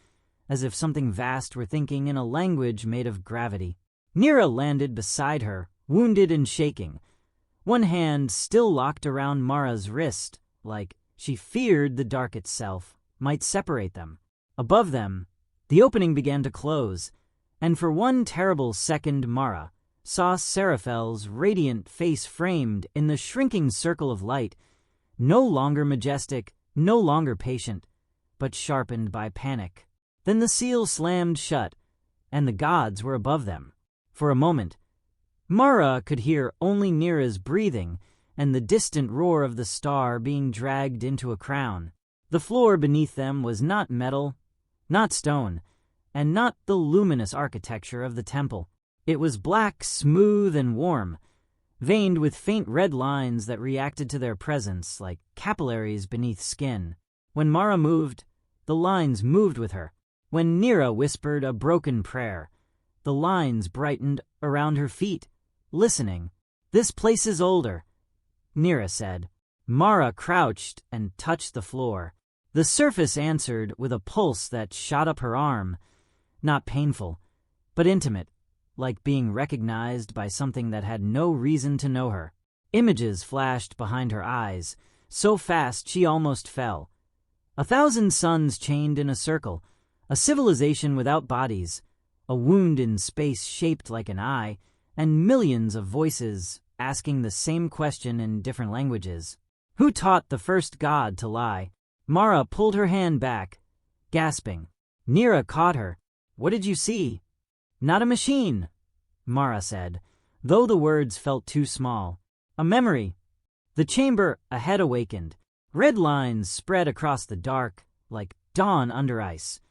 as if something vast were thinking in a language made of gravity. Nira landed beside her, wounded and shaking, one hand still locked around Mara's wrist, like she feared the dark itself might separate them. Above them, the opening began to close, and for one terrible second Mara saw Seraphel's radiant face framed in the shrinking circle of light, no longer majestic, no longer patient, but sharpened by panic. Then the seal slammed shut, and the gods were above them. For a moment, Mara could hear only Nira's breathing and the distant roar of the star being dragged into a crown. The floor beneath them was not metal, not stone, and not the luminous architecture of the temple. It was black, smooth, and warm, veined with faint red lines that reacted to their presence like capillaries beneath skin. When Mara moved, the lines moved with her. When Nira whispered a broken prayer, the lines brightened around her feet, listening. "This place is older," Nira said. Mara crouched and touched the floor. The surface answered with a pulse that shot up her arm, not painful, but intimate, like being recognized by something that had no reason to know her. Images flashed behind her eyes, so fast she almost fell. 1,000 suns chained in a circle, a civilization without bodies, a wound in space shaped like an eye, and millions of voices asking the same question in different languages. Who taught the first god to lie? Mara pulled her hand back, gasping. Nira caught her. "What did you see?" "Not a machine," Mara said, though the words felt too small. "A memory." The chamber ahead awakened. Red lines spread across the dark, like dawn under ice,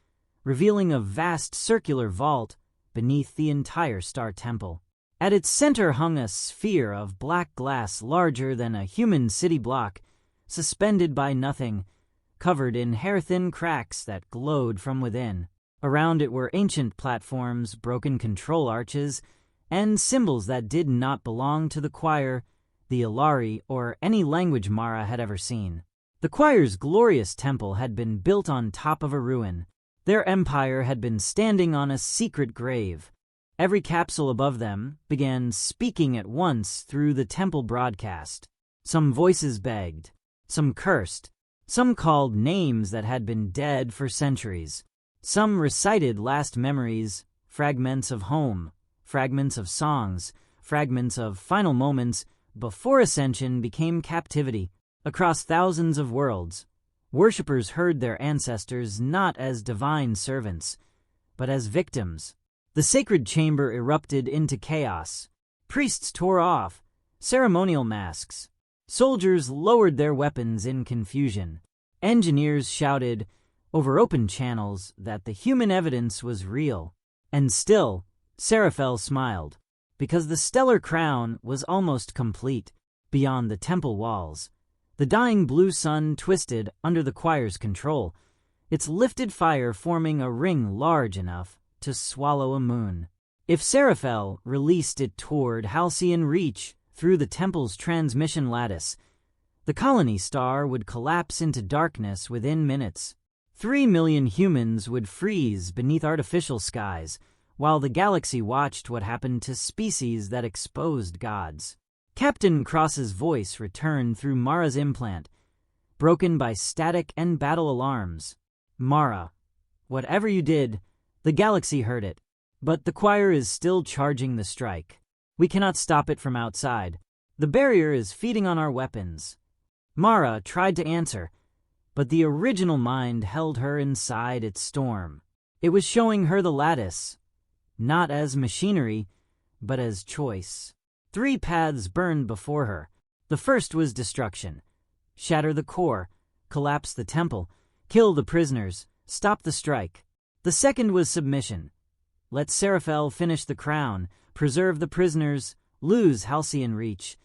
revealing a vast circular vault beneath the entire star temple. At its center hung a sphere of black glass larger than a human city block, suspended by nothing, covered in hair-thin cracks that glowed from within. Around it were ancient platforms, broken control arches, and symbols that did not belong to the choir, the Ilari, or any language Mara had ever seen. The choir's glorious temple had been built on top of a ruin. Their empire had been standing on a secret grave. Every capsule above them began speaking at once through the temple broadcast. Some voices begged, some cursed, some called names that had been dead for centuries. Some recited last memories, fragments of home, fragments of songs, fragments of final moments before ascension became captivity. Across thousands of worlds, worshippers heard their ancestors not as divine servants, but as victims. The sacred chamber erupted into chaos. Priests tore off ceremonial masks. Soldiers lowered their weapons in confusion. Engineers shouted over open channels that the human evidence was real. And still, Seraphel smiled, because the stellar crown was almost complete beyond the temple walls. The dying blue sun twisted under the choir's control, its lifted fire forming a ring large enough to swallow a moon. If Seraphel released it toward Halcyon Reach through the temple's transmission lattice, the colony star would collapse into darkness within minutes. 3 million humans would freeze beneath artificial skies, while the galaxy watched what happened to species that exposed gods. Captain Cross's voice returned through Mara's implant, broken by static and battle alarms. "Mara, whatever you did, the galaxy heard it, but the choir is still charging the strike. We cannot stop it from outside. The barrier is feeding on our weapons." Mara tried to answer, but the original mind held her inside its storm. It was showing her the lattice, not as machinery, but as choice. 3 paths burned before her. The first was destruction. Shatter the core, collapse the temple, kill the prisoners, stop the strike. The second was submission. Let Seraphel finish the crown, preserve the prisoners, lose Halcyon Reach,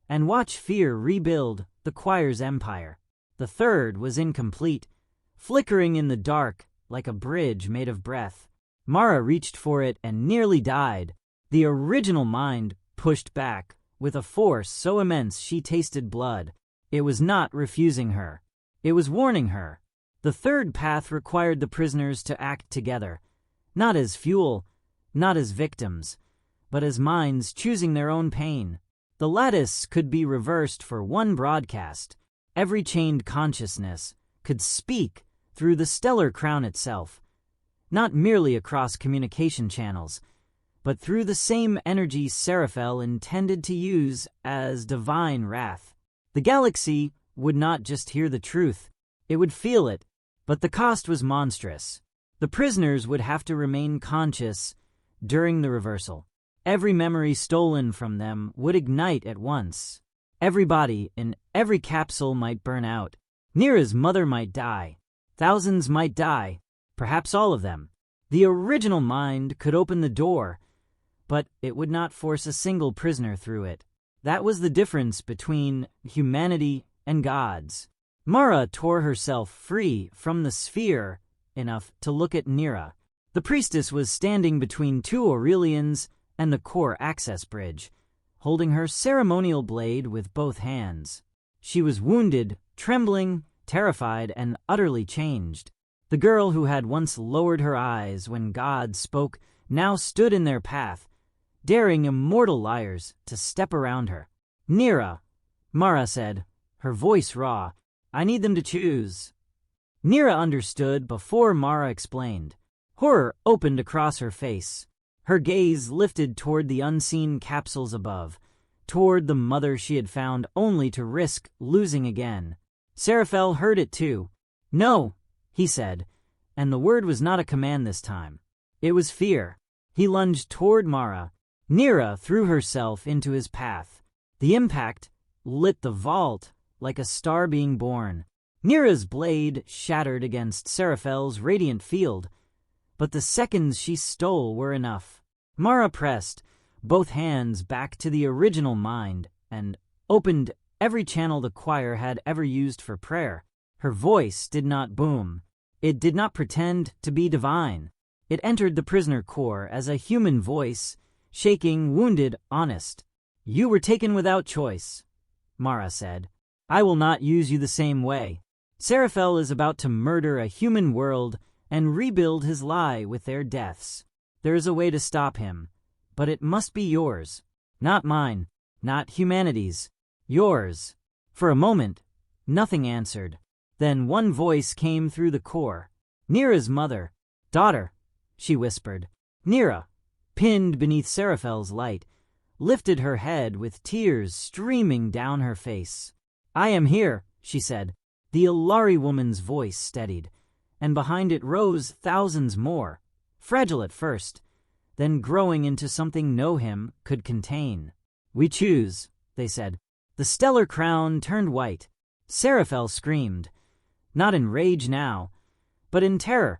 and watch fear rebuild the choir's empire. The third was incomplete, flickering in the dark like a bridge made of breath. Mara reached for it and nearly died. The original mind pushed back with a force so immense she tasted blood. It was not refusing her. It was warning her. The third path required the prisoners to act together, not as fuel, not as victims, but as minds choosing their own pain. The lattice could be reversed for one broadcast. Every chained consciousness could speak through the stellar crown itself, not merely across communication channels, but through the same energy Seraphel intended to use as divine wrath. The galaxy would not just hear the truth, it would feel it, but the cost was monstrous. The prisoners would have to remain conscious during the reversal. Every memory stolen from them would ignite at once. Every body in every capsule might burn out. Nira's mother might die. Thousands might die, perhaps all of them. The original mind could open the door, but it would not force a single prisoner through it. That was the difference between humanity and gods. Mara tore herself free from the sphere enough to look at Nira. The priestess was standing between two Aurelians and the core access bridge, holding her ceremonial blade with both hands. She was wounded, trembling, terrified, and utterly changed. The girl who had once lowered her eyes when God spoke now stood in their path, daring immortal liars to step around her. "Nira," Mara said, her voice raw, "I need them to choose." Nira understood before Mara explained. Horror opened across her face. Her gaze lifted toward the unseen capsules above, toward the mother she had found only to risk losing again. Seraphel heard it too. "No," he said, and the word was not a command this time. It was fear. He lunged toward Mara. Nira threw herself into his path. The impact lit the vault like a star being born. Nira's blade shattered against Seraphel's radiant field, but the seconds she stole were enough. Mara pressed both hands back to the original mind and opened every channel the choir had ever used for prayer. Her voice did not boom. It did not pretend to be divine. It entered the prisoner core as a human voice, shaking, wounded, honest. "You were taken without choice," Mara said. "I will not use you the same way. Seraphel is about to murder a human world and rebuild his lie with their deaths. There is a way to stop him, but it must be yours. Not mine, not humanity's. Yours." For a moment, nothing answered. Then one voice came through the core. Nira's mother. "Daughter," she whispered. Nira, pinned beneath Seraphel's light, lifted her head with tears streaming down her face. "I am here," she said. The Ilari woman's voice steadied, and behind it rose thousands more, fragile at first, then growing into something no hymn could contain. "We choose," they said. The stellar crown turned white. Seraphel screamed, not in rage now, but in terror,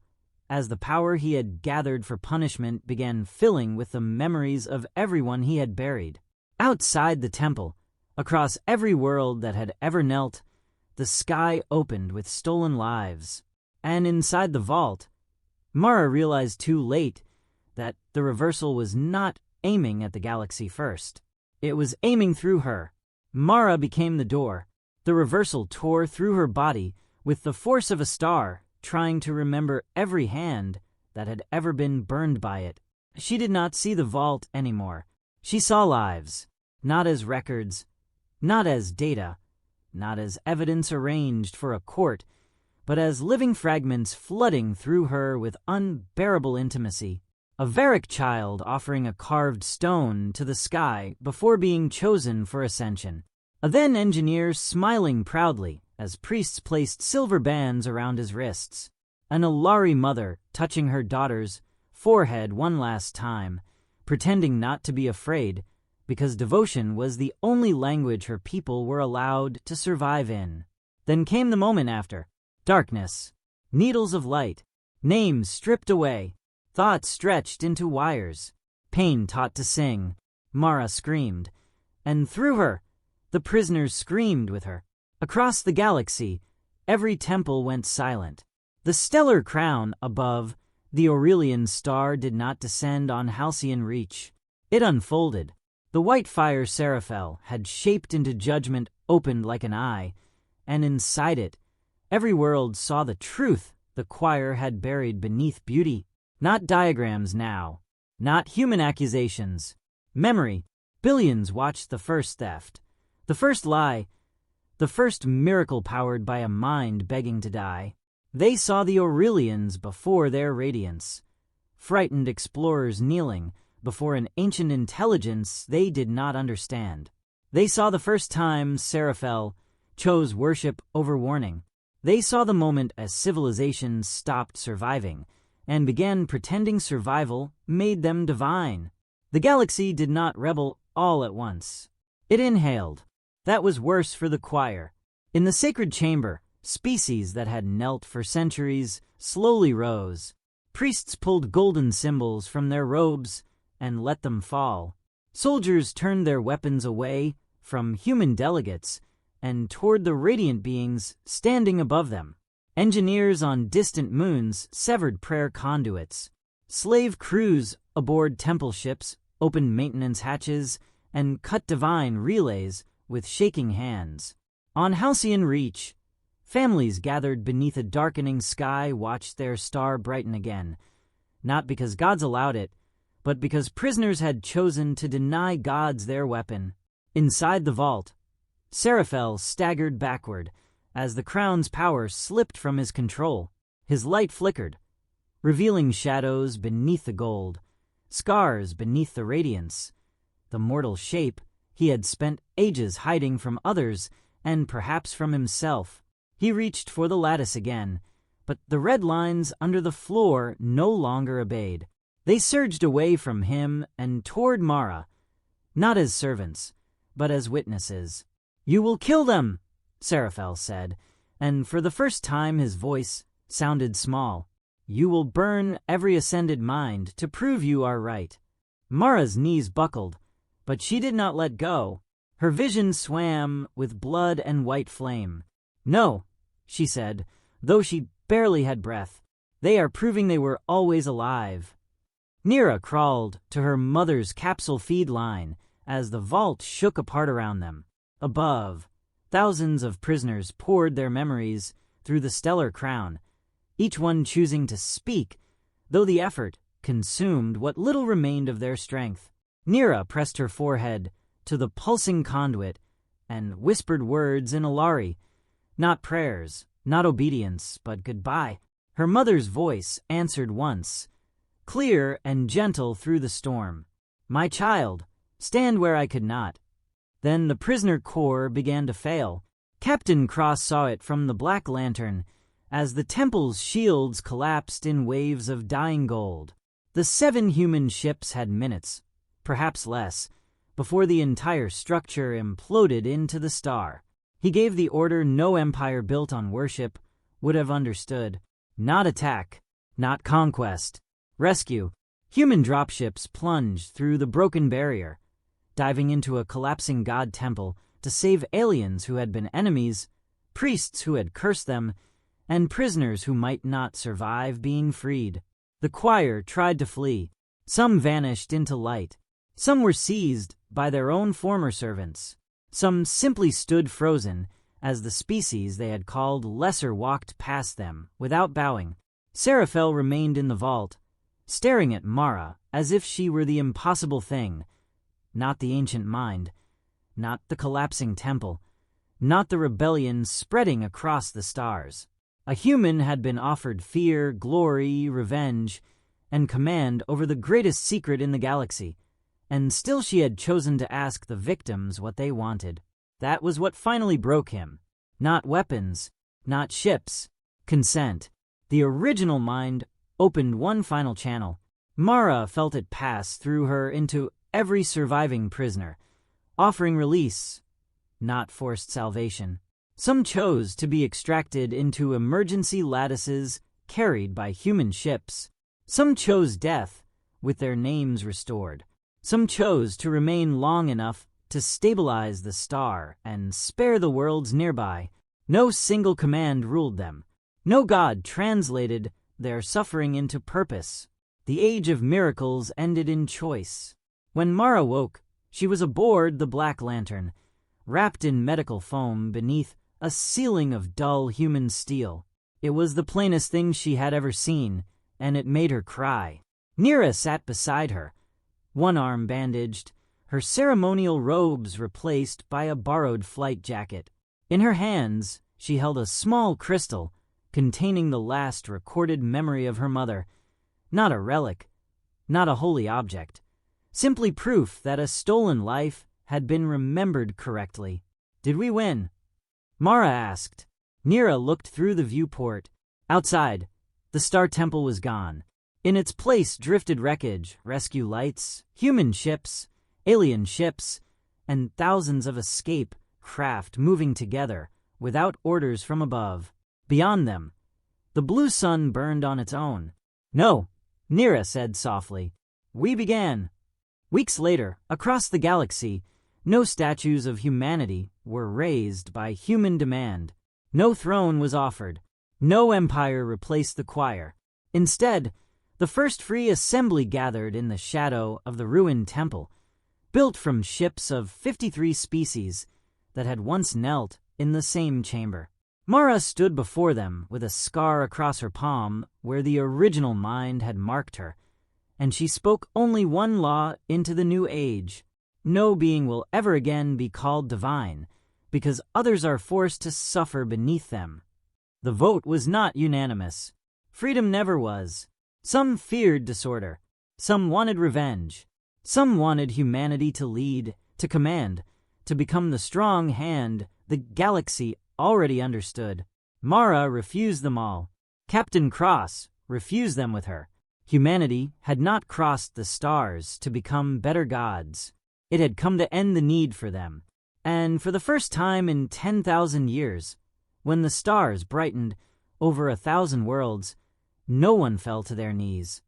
as the power he had gathered for punishment began filling with the memories of everyone he had buried. Outside the temple, across every world that had ever knelt, the sky opened with stolen lives. And inside the vault, Mara realized too late that the reversal was not aiming at the galaxy first. It was aiming through her. Mara became the door. The reversal tore through her body with the force of a star, trying to remember every hand that had ever been burned by it. She did not see the vault anymore. She saw lives, not as records, not as data, not as evidence arranged for a court, but as living fragments flooding through her with unbearable intimacy. A Varic child offering a carved stone to the sky before being chosen for ascension. A then engineer smiling proudly as priests placed silver bands around his wrists. An Ilari mother touching her daughter's forehead one last time, pretending not to be afraid, because devotion was the only language her people were allowed to survive in. Then came the moment after. Darkness, needles of light, names stripped away, thoughts stretched into wires, pain taught to sing. Mara screamed, and through her, the prisoners screamed with her. Across the galaxy, every temple went silent. The stellar crown above the Aurelian star did not descend on Halcyon Reach. It unfolded. The white fire Seraphel had shaped into judgment opened like an eye, and inside it, every world saw the truth the choir had buried beneath beauty. Not diagrams now, not human accusations. Memory. Billions watched the first theft, the first lie, the first miracle powered by a mind begging to die. They saw the Aurelians before their radiance, frightened explorers kneeling before an ancient intelligence they did not understand. They saw the first time Seraphel chose worship over warning. They saw the moment as civilizations stopped surviving and began pretending survival made them divine. The galaxy did not rebel all at once. It inhaled. That was worse for the choir. In the sacred chamber, species that had knelt for centuries slowly rose. Priests pulled golden symbols from their robes and let them fall. Soldiers turned their weapons away from human delegates and toward the radiant beings standing above them. Engineers on distant moons severed prayer conduits. Slave crews aboard temple ships opened maintenance hatches and cut divine relays with shaking hands. On Halcyon Reach, families gathered beneath a darkening sky watched their star brighten again, not because gods allowed it, but because prisoners had chosen to deny gods their weapon. Inside the vault, Seraphel staggered backward as the crown's power slipped from his control. His light flickered, revealing shadows beneath the gold, scars beneath the radiance, the mortal shape he had spent ages hiding from others and perhaps from himself. He reached for the lattice again, but the red lines under the floor no longer obeyed. They surged away from him and toward Mara, not as servants, but as witnesses. "You will kill them," Seraphel said, and for the first time his voice sounded small. "You will burn every ascended mind to prove you are right." Mara's knees buckled, but she did not let go. Her vision swam with blood and white flame. "No," she said, though she barely had breath. "They are proving they were always alive." Nira crawled to her mother's capsule feed line as the vault shook apart around them. Above, thousands of prisoners poured their memories through the stellar crown, each one choosing to speak, though the effort consumed what little remained of their strength. Nira pressed her forehead to the pulsing conduit and whispered words in Alari, not prayers, not obedience, but goodbye. Her mother's voice answered once, clear and gentle through the storm. "My child, stand where I could not." Then the prisoner corps began to fail. Captain Cross saw it from the Black Lantern as the temple's shields collapsed in waves of dying gold. The 7 human ships had minutes, perhaps less, before the entire structure imploded into the star. He gave the order no empire built on worship would have understood. Not attack, not conquest. Rescue. Human dropships plunged through the broken barrier, diving into a collapsing god temple to save aliens who had been enemies, priests who had cursed them, and prisoners who might not survive being freed. The choir tried to flee. Some vanished into light. Some were seized by their own former servants. Some simply stood frozen as the species they had called lesser walked past them without bowing. Seraphel remained in the vault, staring at Mara as if she were the impossible thing, not the ancient mind, not the collapsing temple, not the rebellion spreading across the stars. A human had been offered fear, glory, revenge, and command over the greatest secret in the galaxy, and still she had chosen to ask the victims what they wanted. That was what finally broke him. Not weapons, not ships, consent. The original mind opened one final channel. Mara felt it pass through her into every surviving prisoner, offering release, not forced salvation. Some chose to be extracted into emergency lattices carried by human ships. Some chose death with their names restored. Some chose to remain long enough to stabilize the star and spare the worlds nearby. No single command ruled them. No god translated their suffering into purpose. The age of miracles ended in choice. When Mara woke, she was aboard the Black Lantern, wrapped in medical foam beneath a ceiling of dull human steel. It was the plainest thing she had ever seen, and it made her cry. Nira sat beside her, one arm bandaged, her ceremonial robes replaced by a borrowed flight jacket. In her hands, she held a small crystal containing the last recorded memory of her mother. Not a relic, not a holy object, simply proof that a stolen life had been remembered correctly. "Did we win?" Mara asked. Nira looked through the viewport. Outside, the Star Temple was gone. In its place drifted wreckage, rescue lights, human ships, alien ships, and thousands of escape craft moving together without orders from above. Beyond them, the blue sun burned on its own. "No," Nira said softly. "We began." Weeks later, across the galaxy, no statues of humanity were raised by human demand. No throne was offered. No empire replaced the choir. Instead, the first free assembly gathered in the shadow of the ruined temple, built from ships of 53 species that had once knelt in the same chamber. Mara stood before them with a scar across her palm where the original mind had marked her, and she spoke only one law into the new age. No being will ever again be called divine, because others are forced to suffer beneath them. The vote was not unanimous. Freedom never was. Some feared disorder. Some wanted revenge. Some wanted humanity to lead, to command, to become the strong hand the galaxy already understood. Mara refused them all. Captain Cross refused them with her. Humanity had not crossed the stars to become better gods. It had come to end the need for them. And for the first time in 10,000 years, when the stars brightened over 1,000 worlds, no one fell to their knees.